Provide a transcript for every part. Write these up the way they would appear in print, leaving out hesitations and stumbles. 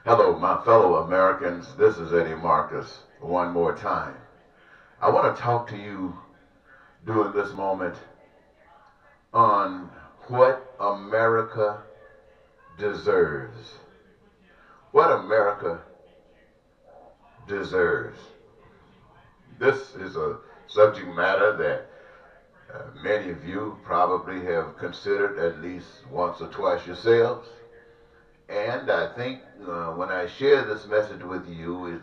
Hello, my fellow Americans. This is Eddie Marcus one more time. I want to talk to you during this moment on what America deserves. What America deserves. This is a subject matter that many of you probably have considered at least once or twice yourselves. And I think when I share this message with you,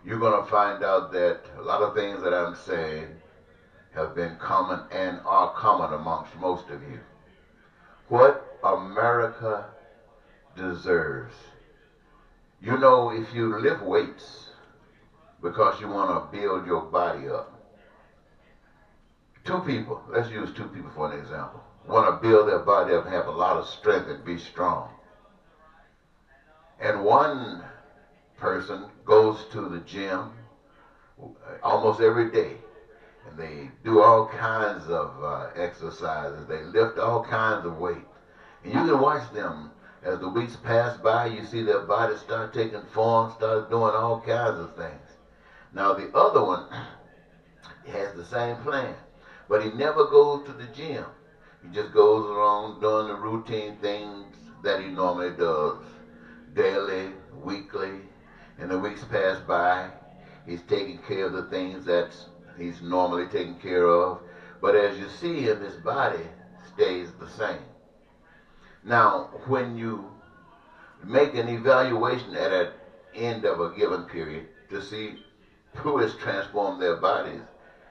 you're going to find out that a lot of things that I'm saying have been common and are common amongst most of you. What America deserves. You know, if you lift weights because you want to build your body up, two people, let's use two people for an example, want to build their body up and have a lot of strength and be strong. And one person goes to the gym almost every day, and they do all kinds of exercises. They lift all kinds of weight. And you can watch them as the weeks pass by. You see their bodies start taking form, start doing all kinds of things. Now the other one has the same plan, but he never goes to the gym. He just goes around doing the routine things that he normally does. Daily, weekly, and the weeks pass by. He's taking care of the things that he's normally taking care of. But as you see him, his body stays the same. Now, when you make an evaluation at an end of a given period to see who has transformed their bodies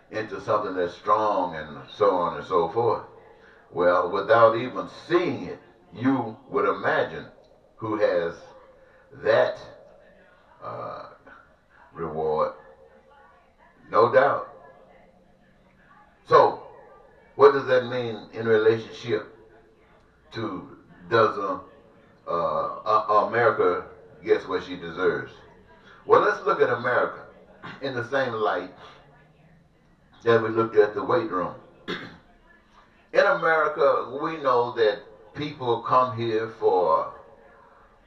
into something that's strong and so on and so forth, well, without even seeing it, you would imagine who has that reward, no doubt. So, what does that mean in relationship to does America gets what she deserves? Well, let's look at America in the same light that we looked at the weight room. In America, we know that people come here for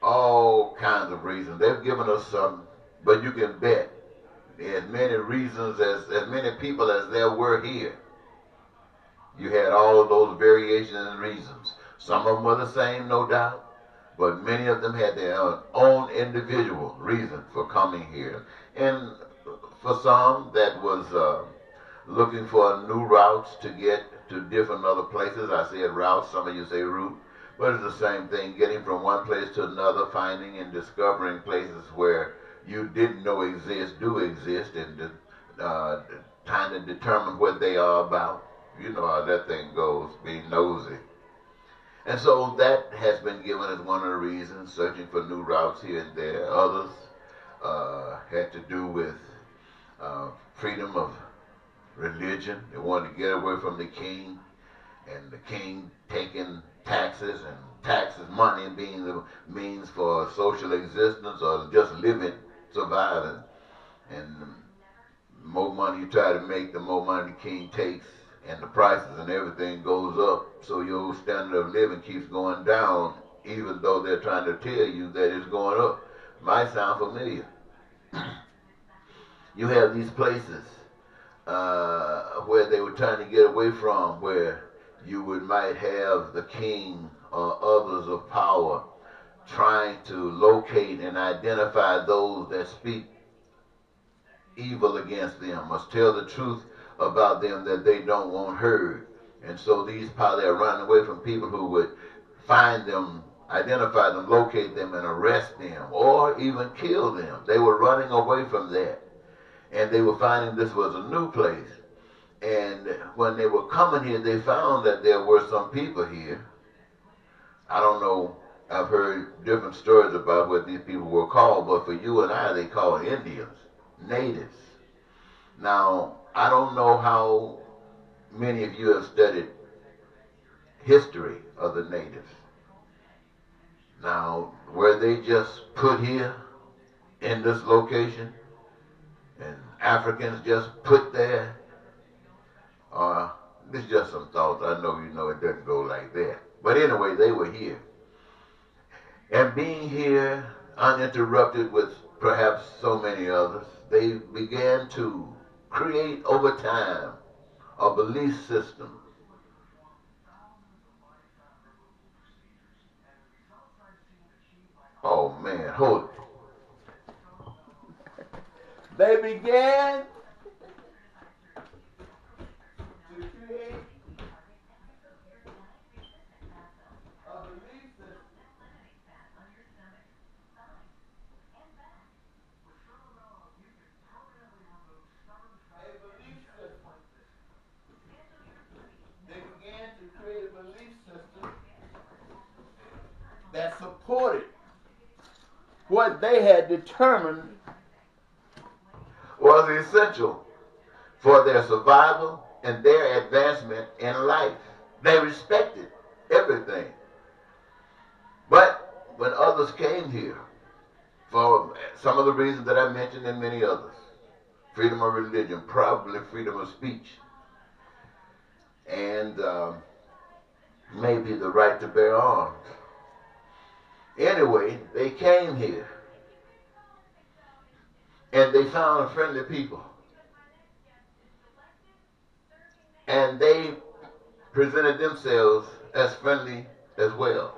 all kinds of reasons. They've given us some, but you can bet as many reasons as many people as there were here. You had all of those variations and reasons. Some of them were the same, no doubt, but many of them had their own individual reason for coming here. And for some, that was looking for new routes to get to different other places. I said routes, some of you say route. But it's the same thing, getting from one place to another, finding and discovering places where you didn't know do exist, and trying to determine what they are about. You know how that thing goes, being nosy. And so that has been given as one of the reasons, searching for new routes here and there. Others had to do with freedom of religion. They wanted to get away from the king, and the king taking taxes, and taxes money being the means for social existence or just living, surviving. And the more money you try to make, the more money the king takes, and the prices and everything goes up. So your standard of living keeps going down, even though they're trying to tell you that it's going up. Might sound familiar. You have these places where they were trying to get away from, where you might have the king or others of power trying to locate and identify those that speak evil against them, must tell the truth about them that they don't want heard. And so these probably are running away from people who would find them, identify them, locate them, and arrest them, or even kill them. They were running away from that. And they were finding this was a new place. And when they were coming here, they found that there were some people here. I don't know, I've heard different stories about what these people were called, but for you and I, they call Indians, natives. Now, I don't know how many of you have studied history of the natives. Now, were they just put here in this location, and Africans just put there? This is just some thoughts. I know you know it doesn't go like that. But anyway, they were here. And being here, uninterrupted with perhaps so many others, they began to create over time a belief system. Oh man, hold it. They began to create a belief system. They began to create a belief system that supported what they had determined was essential for their survival and their advancement in life. They respected everything. But when others came here, for some of the reasons that I mentioned and many others, freedom of religion, probably freedom of speech, and maybe the right to bear arms. Anyway, they came here and they found friendly people. And they presented themselves as friendly as well.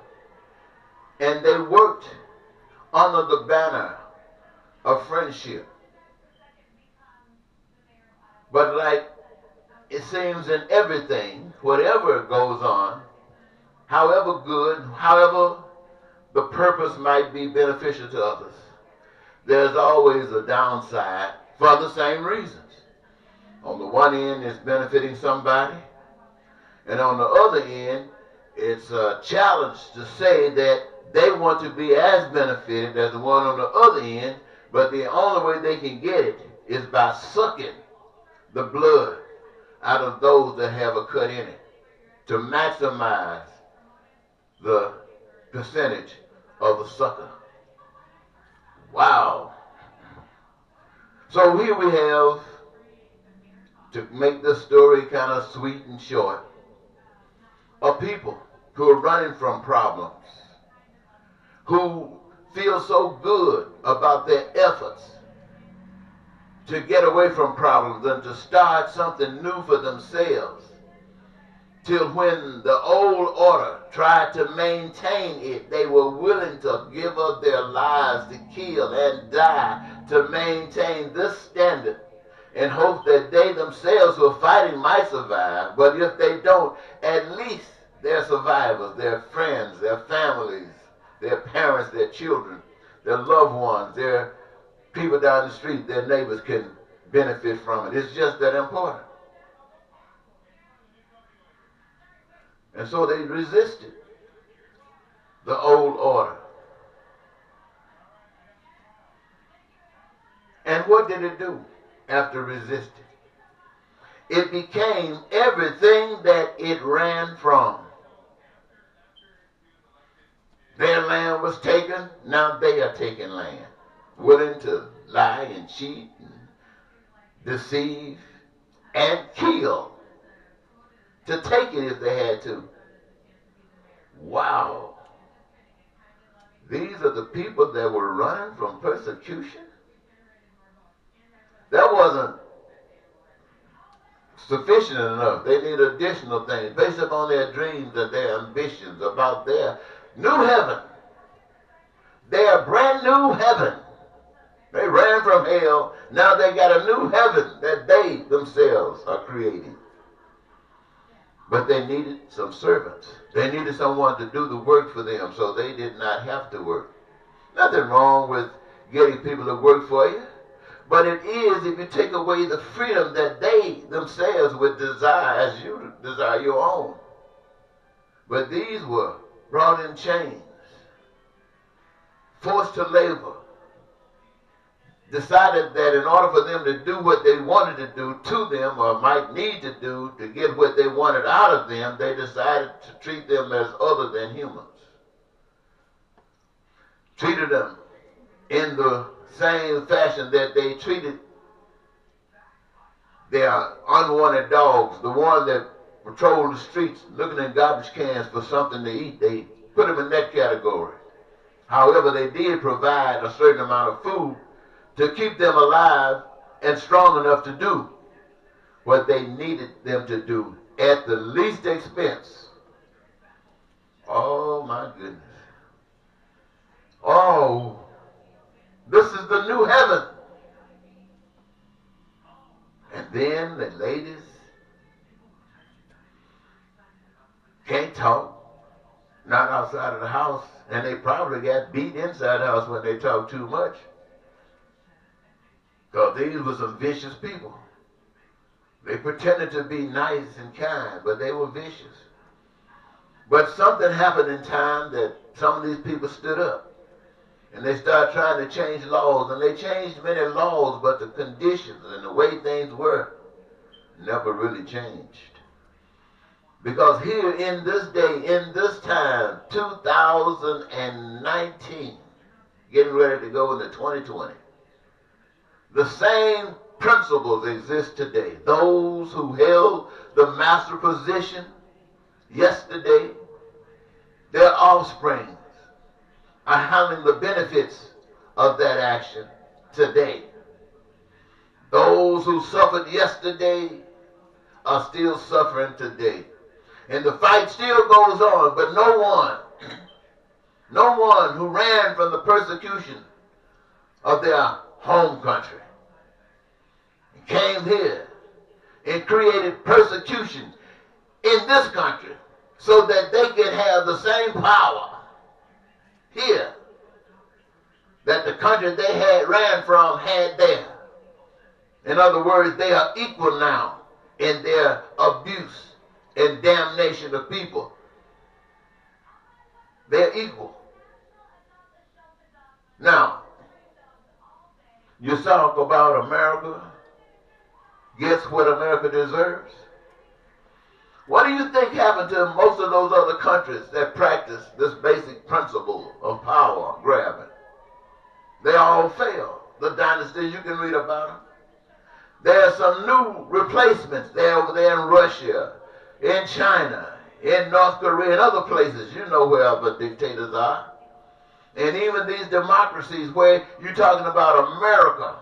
And they worked under the banner of friendship. But like it seems in everything, whatever goes on, however good, however the purpose might be beneficial to others, there's always a downside for the same reasons. On the one end, it's benefiting somebody, and on the other end, it's a challenge to say that they want to be as benefited as the one on the other end, but the only way they can get it is by sucking the blood out of those that have a cut in it to maximize the percentage of the sucker. Wow. So here we have, to make this story kind of sweet and short, a people who are running from problems, who feel so good about their efforts to get away from problems and to start something new for themselves, till when the old order tried to maintain it, they were willing to give up their lives to kill and die to maintain this standard in hope that they themselves who are fighting might survive. But if they don't, at least their survivors, their friends, their families, their parents, their children, their loved ones, their people down the street, their neighbors can benefit from it. It's just that important. And so they resisted the old order. And what did it do after resisting? It became everything that it ran from. Their land was taken, now they are taking land. Willing to lie and cheat and deceive and kill to take it if they had to. Wow. These are the people that were running from persecution? That wasn't sufficient enough. They need additional things based upon their dreams and their ambitions about their new heaven. Their brand new heaven. They ran from hell. Now they got a new heaven that they themselves are creating. But they needed some servants. They needed someone to do the work for them so they did not have to work. Nothing wrong with getting people to work for you. But it is if you take away the freedom that they themselves would desire as you desire your own. But these were brought in chains, forced to labor, decided that in order for them to do what they wanted to do to them or might need to do to get what they wanted out of them, they decided to treat them as other than humans. Treated them in the same fashion that they treated their unwanted dogs, the one that patrol the streets looking in garbage cans for something to eat. They put them in that category. However, they did provide a certain amount of food to keep them alive and strong enough to do what they needed them to do at the least expense. Oh my goodness. Oh, this is the new heaven. And then the ladies can't talk, not outside of the house, and they probably got beat inside the house when they talk too much. Because these were some vicious people. They pretended to be nice and kind, but they were vicious. But something happened in time that some of these people stood up. And they started trying to change laws. And they changed many laws, but the conditions and the way things were never really changed. Because here in this day, in this time, 2019, getting ready to go into 2020, the same principles exist today. Those who held the master position yesterday, their offspring are handling the benefits of that action today. Those who suffered yesterday are still suffering today. And the fight still goes on, but no one who ran from the persecution of their home country came here and created persecution in this country so that they can have the same power here that the country they had ran from had there. In other words, they are equal now in their abuse and damnation of people. They're equal. Now, you talk about America gets what America deserves. What do you think happened to most of those other countries that practice this basic principle of power grabbing? They all failed. The dynasties, you can read about them. There are some new replacements there over there in Russia, in China, in North Korea, and other places. You know where other dictators are. And even these democracies where you're talking about America,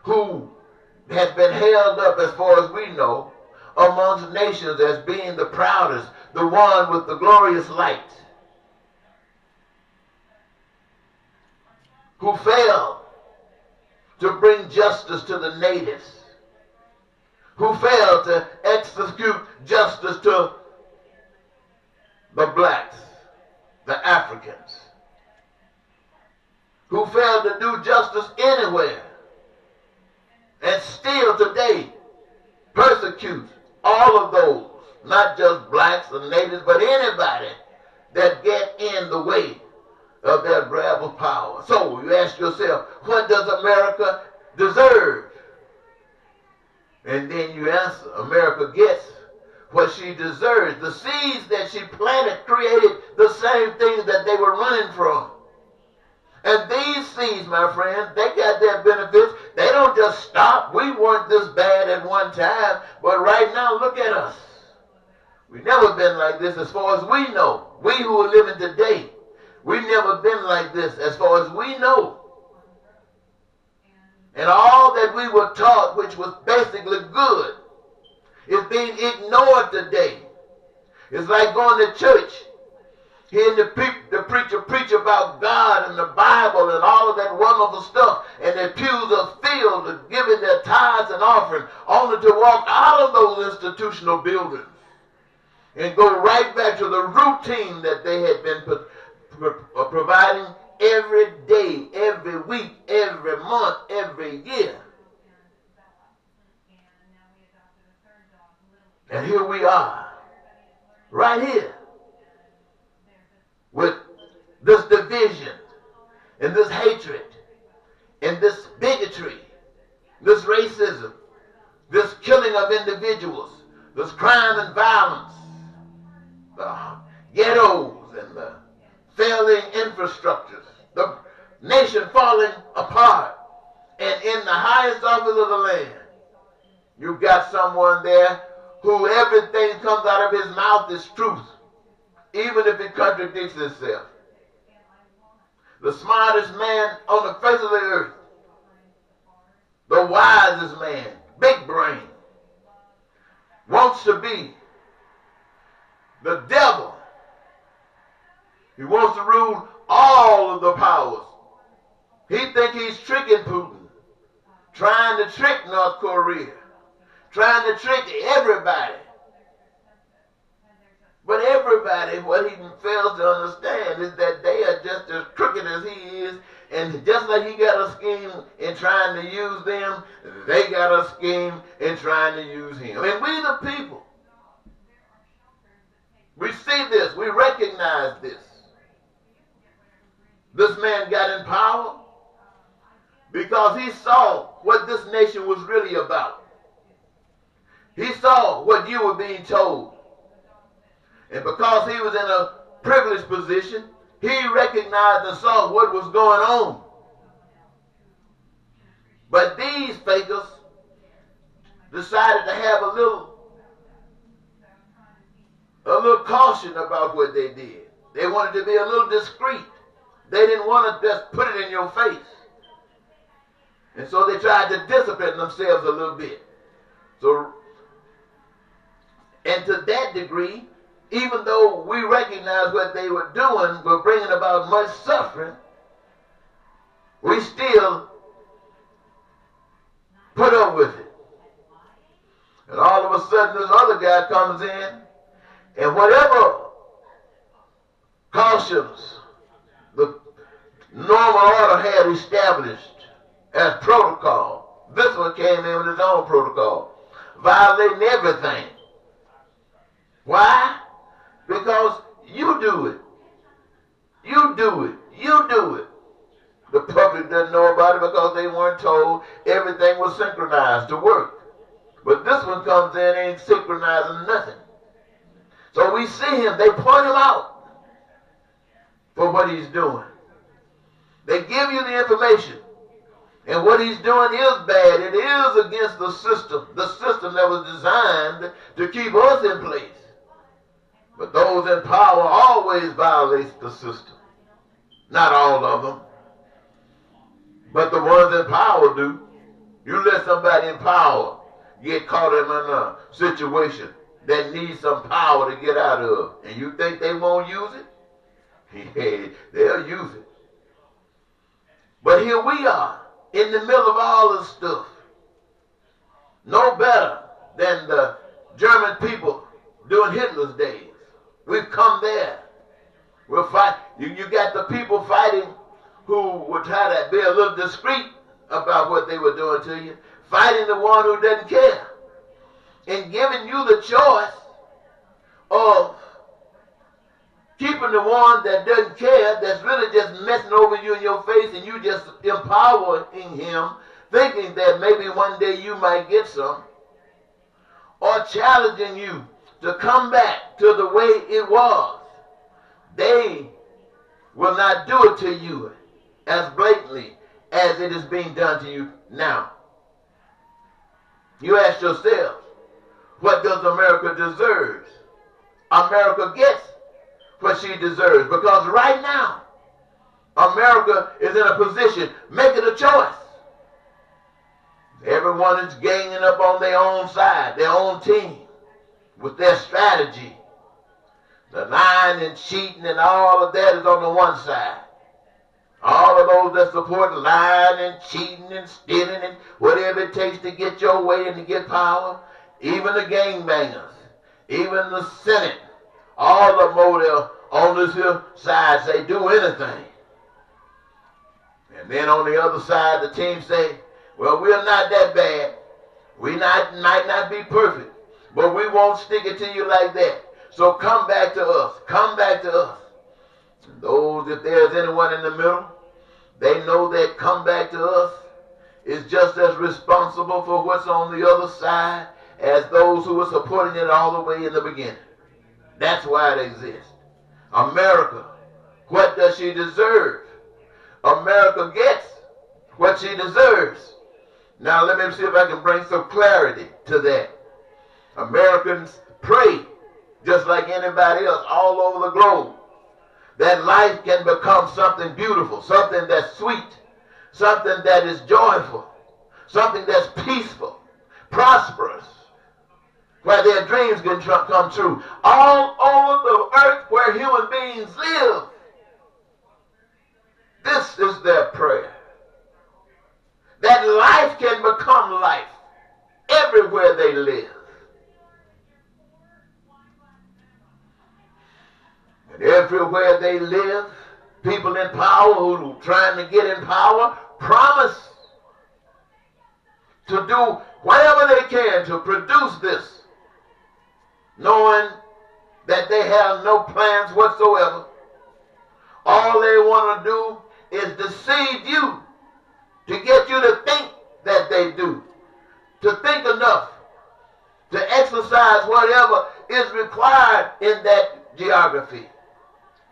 who has been held up, as far as we know, amongst nations as being the proudest, the one with the glorious light, who failed to bring justice to the natives, who failed to execute justice to the blacks, the Africans, who failed to do justice anywhere, and still today persecutes all of those, not just blacks and natives, but anybody that get in the way of their grab of power. So you ask yourself, what does America deserve? And then you answer, America gets what she deserves. The seeds that she planted created the same things that they were running from. And these seeds, my friends, they got their benefits. They don't just stop. We weren't this bad at one time, but right now, look at us. We've never been like this as far as we know. We who are living today, we've never been like this as far as we know. And all that we were taught, which was basically good, is being ignored today. It's like going to church, hearing the preacher preach about God and the Bible and all of that wonderful stuff, and their pews are filled and giving their tithes and offering, only to walk out of those institutional buildings and go right back to the routine that they had been providing every day, every week, every month, every year. And here we are, right here, with this division and this hatred and this bigotry, this racism, this killing of individuals, this crime and violence, the ghettos and the failing infrastructures, the nation falling apart. And in the highest office of the land, you've got someone there who everything comes out of his mouth is truth, even if it contradicts itself. the smartest man on the face of the earth, the wisest man, big brain, wants to be the devil. He wants to rule all of the powers. He thinks he's tricking Putin, trying to trick North Korea, trying to trick everybody. But everybody, what he fails to understand is that they are just as crooked as he is, and just like he got a scheme in trying to use them, they got a scheme in trying to use him. And we the people, we see this, we recognize this. This man got in power because he saw what this nation was really about. He saw what you were being told. And because he was in a privileged position, he recognized and saw what was going on. But these fakers decided to have a little caution about what they did. They wanted to be a little discreet. They didn't want to just put it in your face. And so they tried to discipline themselves a little bit. So, and to that degree, even though we recognize what they were doing were bringing about much suffering, we still put up with it. And all of a sudden this other guy comes in, and whatever cautions the normal order had established as protocol, this one came in with his own protocol, violating everything. Why? Because you do it. You do it. You do it. The public doesn't know about it because they weren't told everything was synchronized to work. But this one comes in and ain't synchronizing nothing. So we see him. They point him out for what he's doing. They give you the information. And what he's doing is bad. It is against the system that was designed to keep us in place. But those in power always violate the system. Not all of them. But the ones in power do. You let somebody in power get caught in a situation that needs some power to get out of, and you think they won't use it? They'll use it. But here we are, in the middle of all this stuff. No better than the German people during Hitler's days. We've come there. We'll fight. You got the people fighting who would try to be a little discreet about what they were doing to you, fighting the one who doesn't care, and giving you the choice of keeping the one that doesn't care, that's really just messing over you in your face, and you just empowering him, thinking that maybe one day you might get some, or challenging you to come back to the way it was. They will not do it to you as blatantly as it is being done to you now. You ask yourself, what does America deserve? America gets what she deserves, because right now America is in a position making a choice. Everyone is ganging up on their own side, their own team, with their strategy. The lying and cheating and all of that is on the one side. All of those that support lying and cheating and stealing and whatever it takes to get your way and to get power, even the gangbangers, even the Senate, all of them over there on this here side say do anything. And then on the other side, the team say, well, we're not that bad. We might not be perfect, but we won't stick it to you like that. So come back to us. Come back to us. And those, if there's anyone in the middle, they know that come back to us is just as responsible for what's on the other side as those who were supporting it all the way in the beginning. That's why it exists. America, what does she deserve? America gets what she deserves. Now let me see if I can bring some clarity to that. Americans pray just like anybody else all over the globe. that life can become something beautiful, something that's sweet, something that is joyful, something that's peaceful, prosperous, where their dreams can come true. All over the earth where human beings live, this is their prayer. That life can become life everywhere they live. And everywhere they live, people in power who are trying to get in power promise to do whatever they can to produce this, knowing that they have no plans whatsoever. All they want to do is deceive you to get you to think that they do, to think enough to exercise whatever is required in that geography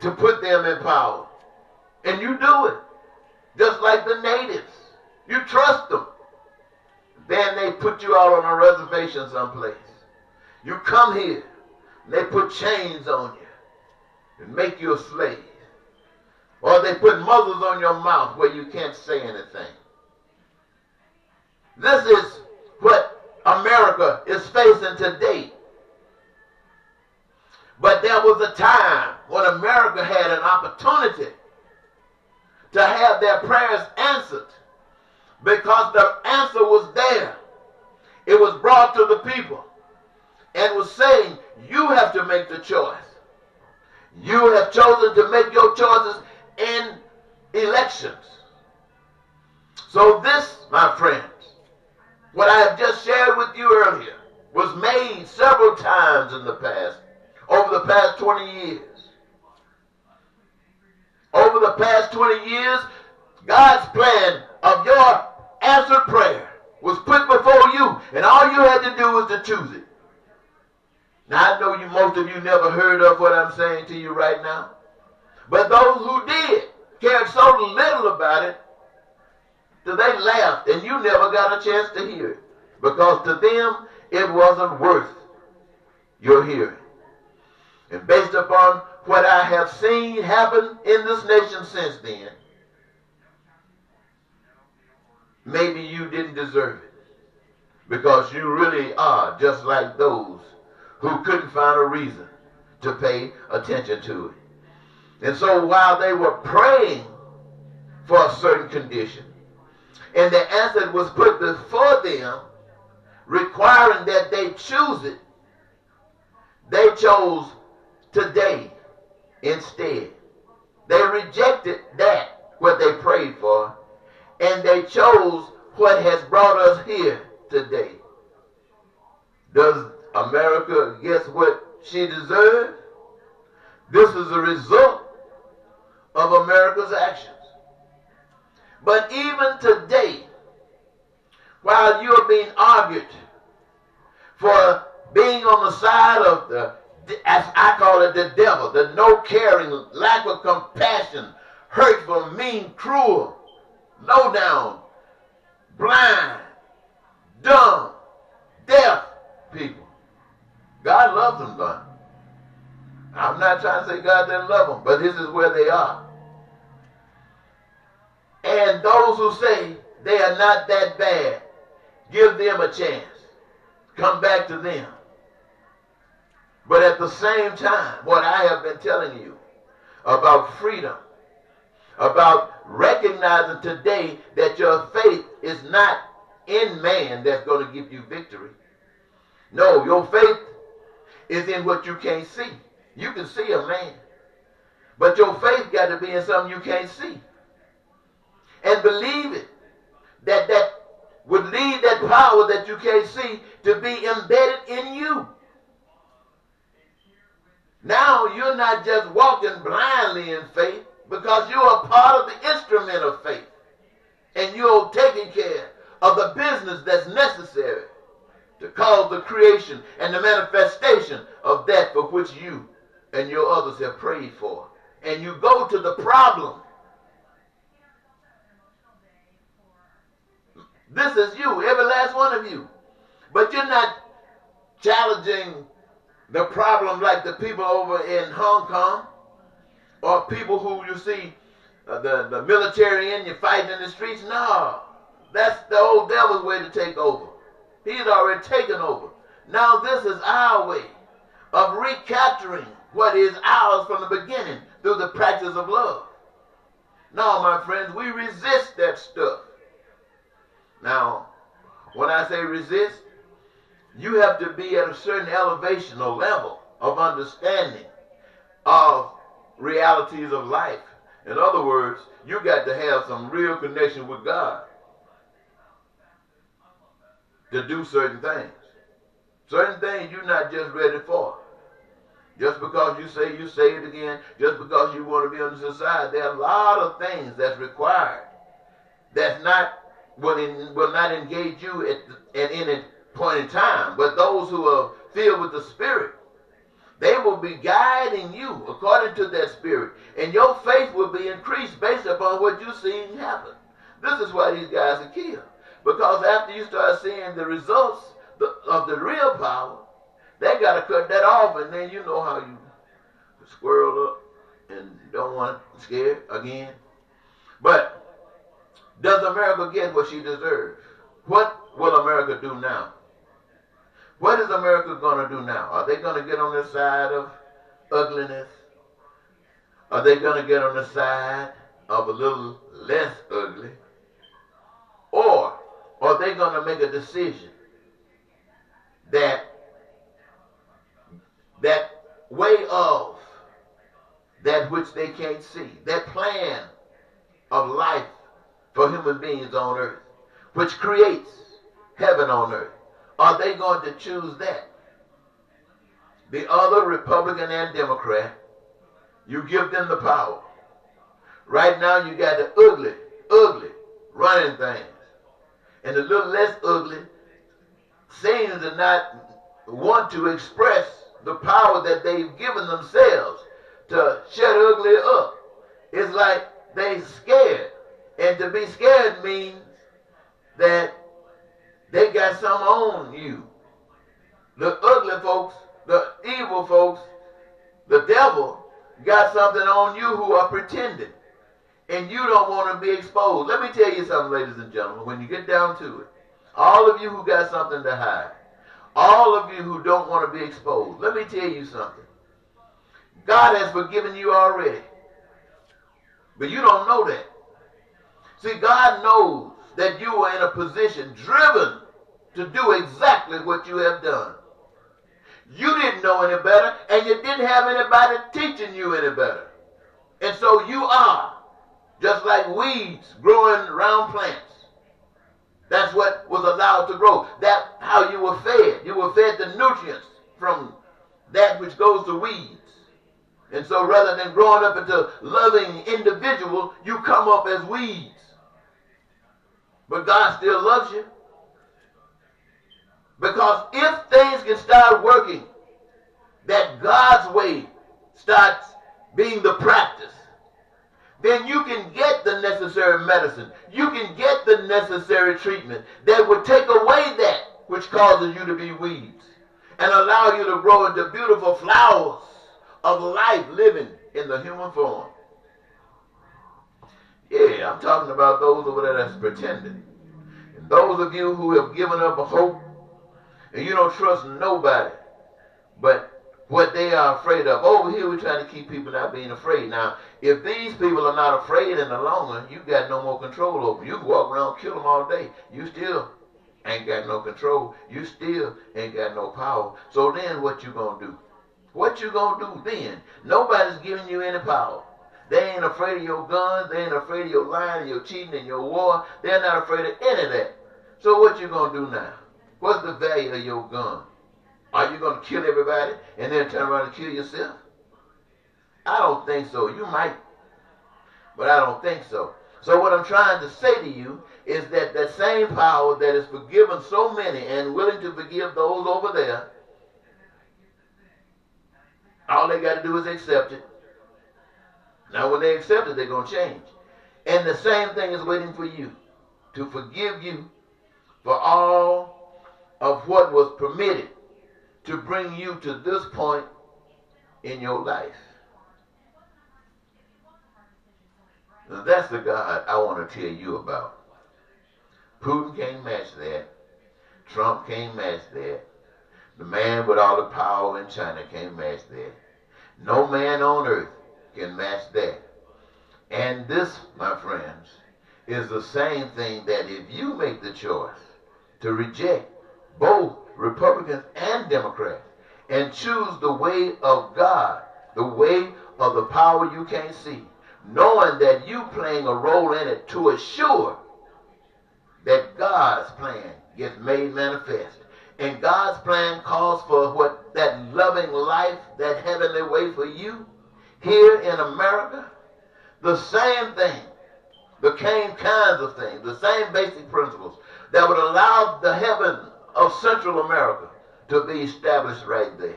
to put them in power. And you do it, just like the natives. You trust them. Then they put you out on a reservation someplace. You come here, and they put chains on you and make you a slave. Or they put muzzles on your mouth where you can't say anything. This is what America is facing today. But there was a time when America had an opportunity to have their prayers answered, because the answer was there. It was brought to the people and was saying, you have to make the choice. You have chosen to make your choices in elections. So this, my friends, what I have just shared with you earlier, was made several times in the past, over the past 20 years. Over the past 20 years, God's plan of your answered prayer was put before you, and all you had to do was to choose it. Now, I know most of you never heard of what I'm saying to you right now, but those who did cared so little about it that they laughed, and you never got a chance to hear it, because to them it wasn't worth your hearing. And based upon what I have seen happen in this nation since then, maybe you didn't deserve it, because you really are just like those who couldn't find a reason to pay attention to it. And so while they were praying for a certain condition, and the answer was put before them, requiring that they choose it, they chose today instead. They rejected that, what they prayed for, and they chose what has brought us here today. Does America guess what she deserves? This is a result of America's actions. But even today, while you are being argued for being on the side of the, as I call it, the devil, the no caring, lack of compassion, hurtful, mean, cruel, low down, blind, dumb, deaf people. God loves them, though. I'm not trying to say God doesn't love them, but this is where they are. And those who say they are not that bad, give them a chance. Come back to them. But at the same time, what I have been telling you about freedom, about recognizing today that your faith is not in man that's going to give you victory. No, your faith is in what you can't see. You can see a man, but your faith got to be in something you can't see. And believe it, that would lead that power that you can't see to be embedded in you. Now you're not just walking blindly in faith, because you're a part of the instrument of faith. And you're taking care of the business that's necessary to cause the creation and the manifestation of that for which you and your others have prayed for. And you go to the problem. This is you, every last one of you. But you're not challenging the problem like the people over in Hong Kong. or people who you see the military in you fighting in the streets. No, that's the old devil's way to take over. He's already taken over. Now this is our way of recapturing what is ours from the beginning through the practice of love. No, my friends, we resist that stuff. Now, when I say resist, you have to be at a certain elevation or level of understanding of realities of life. In other words, you got to have some real connection with God to do certain things. Certain things you're not just ready for. Just because you say you saved again, just because you want to be on the society, there are a lot of things that's required that's not will not engage you at any point in time. But those who are filled with the Spirit, they will be guiding you according to that Spirit. And your faith will be increased based upon what you're seeing happen. This is why these guys are killed. Because after you start seeing the results of the real power, they got to cut that off, and then you know how you squirrel up and don't want to scare again. But does America get what she deserves? What will America do now? What is America going to do now? Are they going to get on the side of ugliness? Are they going to get on the side of a little less ugly? Or are they going to make a decision that way of that which they can't see, that plan of life for human beings on earth, which creates heaven on earth? Are they going to choose that? The other, Republican and Democrat, you give them the power. Right now you got the ugly running things. And the little less ugly seems to not want to express the power that they've given themselves to shut ugly up. It's like they scared. And to be scared means that they got something on you. The ugly folks, the evil folks, the devil got something on you who are pretending. And you don't want to be exposed. Let me tell you something, ladies and gentlemen, when you get down to it. All of you who got something to hide. All of you who don't want to be exposed. Let me tell you something. God has forgiven you already. But you don't know that. See, God knows that you are in a position driven to do exactly what you have done. You didn't know any better, and you didn't have anybody teaching you any better. And so you are just like weeds growing around plants. That's what was allowed to grow. That's how you were fed. You were fed the nutrients from that which goes to weeds. And so rather than growing up into loving individuals, you come up as weeds. But God still loves you. Because if things can start working, that God's way starts being the practice, then you can get the necessary medicine. You can get the necessary treatment that would take away that which causes you to be weeds and allow you to grow into beautiful flowers of life living in the human form. Yeah, I'm talking about those over there that's pretending. And those of you who have given up a hope and you don't trust nobody but what they are afraid of. Over here we're trying to keep people not being afraid. Now, if these people are not afraid any longer, you got no more control over them. You can walk around and kill them all day. You still ain't got no control. You still ain't got no power. So then what you gonna do? What you gonna do then? Nobody's giving you any power. They ain't afraid of your guns. They ain't afraid of your lying and your cheating and your war. They're not afraid of any of that. So what you gonna do now? What's the value of your gun? Are you going to kill everybody and then turn around and kill yourself? I don't think so. You might, but I don't think so. So what I'm trying to say to you is that that same power that has forgiven so many and willing to forgive those over there, all they got to do is accept it. Now when they accept it, they're going to change. And the same thing is waiting for you, to forgive you for all of what was permitted to bring you to this point in your life. Now, that's the God I want to tell you about. Putin can't match that. Trump can't match that. The man with all the power in China can't match that. No man on earth can match that. And this, my friends, is the same thing that if you make the choice to reject both Republicans and Democrats and choose the way of God, the way of the power you can't see, knowing that you playing a role in it to assure that God's plan gets made manifest. And God's plan calls for what that loving life, that heavenly way for you here in America. The same thing, the same kinds of things, the same basic principles that would allow the heaven of Central America to be established right there.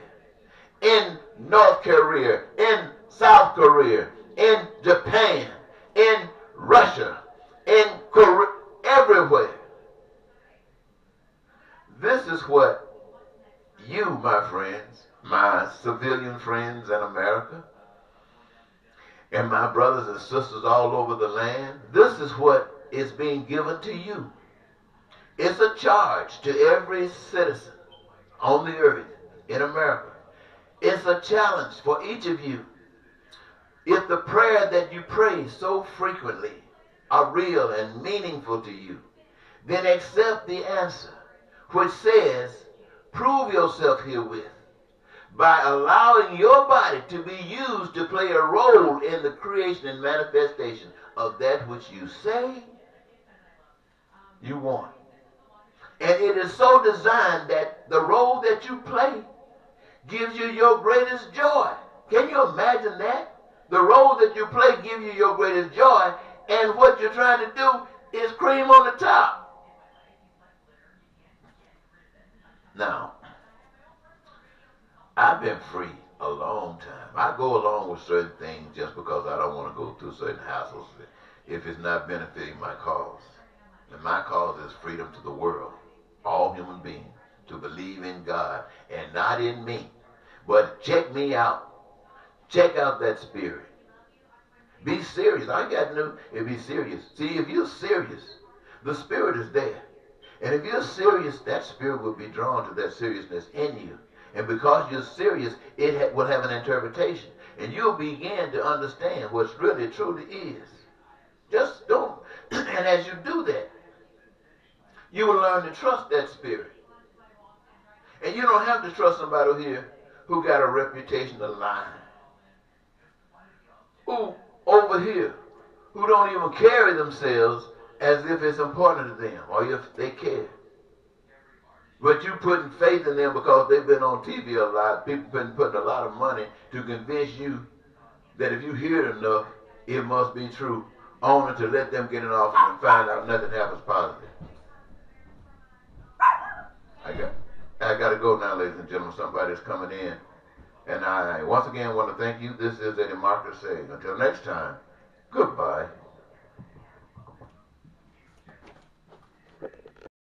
In North Korea, in South Korea, in Japan, in Russia, in Korea, everywhere. This is what you, my friends, my civilian friends in America, and my brothers and sisters all over the land, this is what is being given to you. It's a charge to every citizen on the earth in America. It's a challenge for each of you. If the prayer that you pray so frequently are real and meaningful to you, then accept the answer, which says, prove yourself herewith by allowing your body to be used to play a role in the creation and manifestation of that which you say you want. And it is so designed that the role that you play gives you your greatest joy. Can you imagine that? The role that you play gives you your greatest joy, and what you're trying to do is cream on the top. Now, I've been free a long time. I go along with certain things just because I don't want to go through certain hassles if it's not benefiting my cause. And my cause is freedom to the world, all human beings, to believe in God and not in me. But check me out. Check out that spirit. Be serious. All you got to do is be serious. See, if you're serious, the spirit is there. And if you're serious, that spirit will be drawn to that seriousness in you. And because you're serious, it will have an interpretation. And you'll begin to understand what's really truly is. Just don't. And as you do that, you will learn to trust that spirit. And you don't have to trust somebody here who got a reputation of lying. Who over here, who don't even carry themselves as if it's important to them or if they care. But you putting faith in them because they've been on TV a lot. People been putting a lot of money to convince you that if you hear it enough, it must be true, only to let them get in office and find out nothing happens positive. I got to go now, ladies and gentlemen. Somebody's coming in. And I once again want to thank you. This is Eddie Marcus saying, until next time, goodbye.